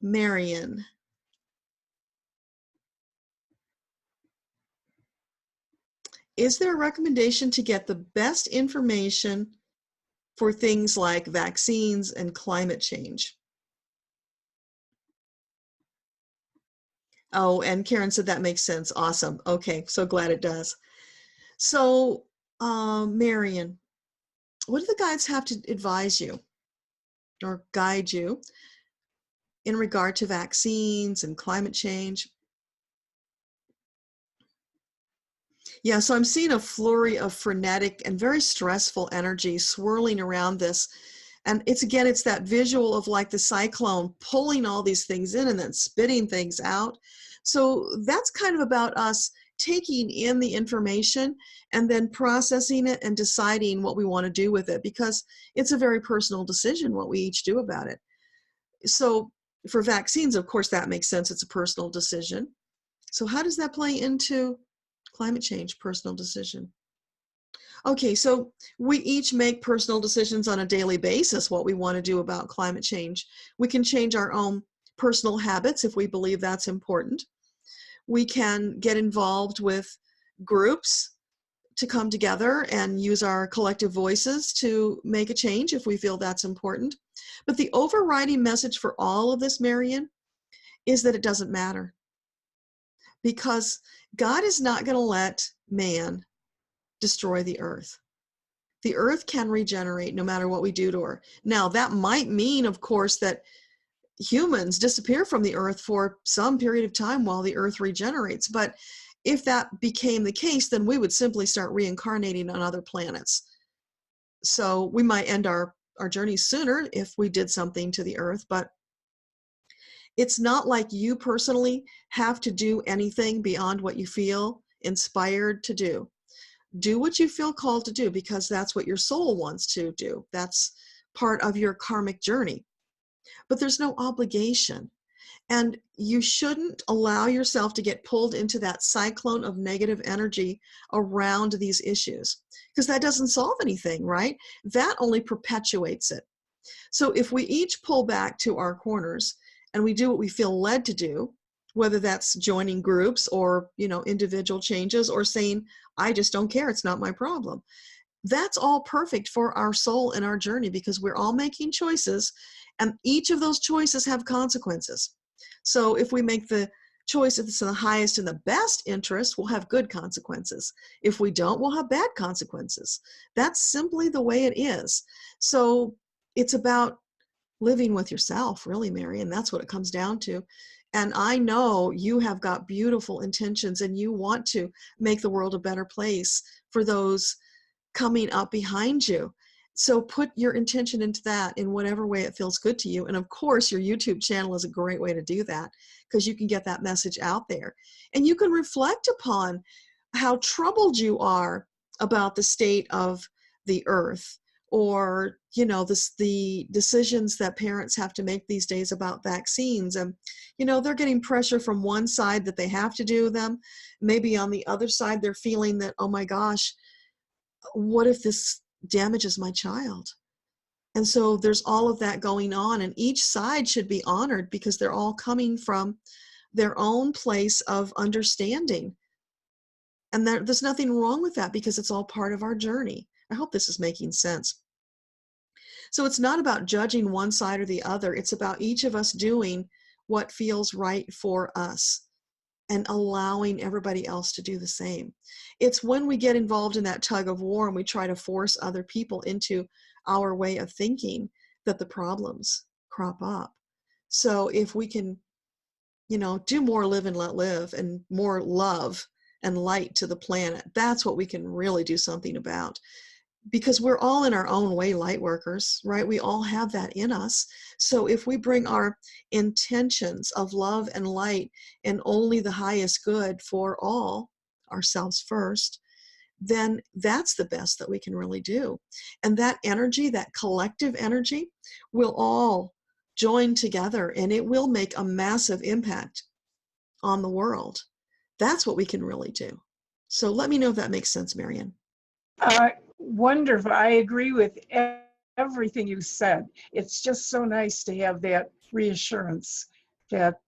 Marian. Is there a recommendation to get the best information for things like vaccines and climate change? Oh, and Karen said that makes sense. Awesome. Okay, so glad it does. So, Marian, what do the guides have to advise you or guide you in regard to vaccines and climate change? Yeah, so I'm seeing a flurry of frenetic and very stressful energy swirling around this. And it's that visual of like the cyclone pulling all these things in and then spitting things out. So that's kind of about us taking in the information and then processing it and deciding what we want to do with it, because it's a very personal decision what we each do about it. So for vaccines, of course, that makes sense. It's a personal decision. So how does that play into climate change? Personal decision. Okay, so we each make personal decisions on a daily basis what we want to do about climate change. We can change our own personal habits if we believe that's important. We can get involved with groups to come together and use our collective voices to make a change if we feel that's important. But the overriding message for all of this, Marian, is that it doesn't matter. Because God is not going to let man destroy the earth. The earth can regenerate no matter what we do to her. Now, that might mean, of course, that humans disappear from the earth for some period of time while the earth regenerates. But if that became the case, then we would simply start reincarnating on other planets. So we might end our journey sooner if we did something to the earth, but it's not like you personally have to do anything beyond what you feel inspired to do. Do what you feel called to do, because that's what your soul wants to do. That's part of your karmic journey. But there's no obligation. And you shouldn't allow yourself to get pulled into that cyclone of negative energy around these issues, because that doesn't solve anything, right? That only perpetuates it. So if we each pull back to our corners and we do what we feel led to do, whether that's joining groups or, individual changes, or saying, I just don't care, it's not my problem. That's all perfect for our soul and our journey, because we're all making choices, and each of those choices have consequences. So if we make the choice that's in the highest and the best interest, we'll have good consequences. If we don't, we'll have bad consequences. That's simply the way it is. So it's about living with yourself, really, Marian. That's what it comes down to. And I know you have got beautiful intentions and you want to make the world a better place for those coming up behind you. So put your intention into that in whatever way it feels good to you. And of course, your YouTube channel is a great way to do that, because you can get that message out there. And you can reflect upon how troubled you are about the state of the earth, or the decisions that parents have to make these days about vaccines. And they're getting pressure from one side that they have to do them. Maybe on the other side they're feeling that, oh my gosh, what if this damages my child? And so there's all of that going on, and each side should be honored, because they're all coming from their own place of understanding. And there's nothing wrong with that, because it's all part of our journey. I hope this is making sense. So it's not about judging one side or the other. It's about each of us doing what feels right for us and allowing everybody else to do the same. It's when we get involved in that tug of war and we try to force other people into our way of thinking that the problems crop up. So if we can, do more live and let live, and more love and light to the planet, that's what we can really do something about. Because we're all in our own way light workers, right? We all have that in us. So if we bring our intentions of love and light and only the highest good for all, ourselves first, then that's the best that we can really do. And that energy, that collective energy, will all join together, and it will make a massive impact on the world. That's what we can really do. So let me know if that makes sense, Marian. Wonderful. I agree with everything you said. It's just so nice to have that reassurance that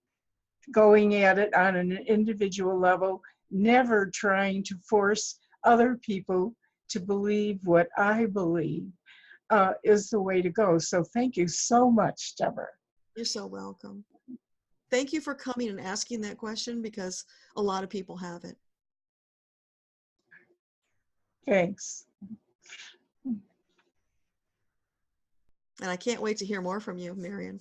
going at it on an individual level, never trying to force other people to believe what I believe, is the way to go. So thank you so much, Deborah. You're so welcome. Thank you for coming and asking that question, because a lot of people have it. Thanks. And I can't wait to hear more from you, Marian.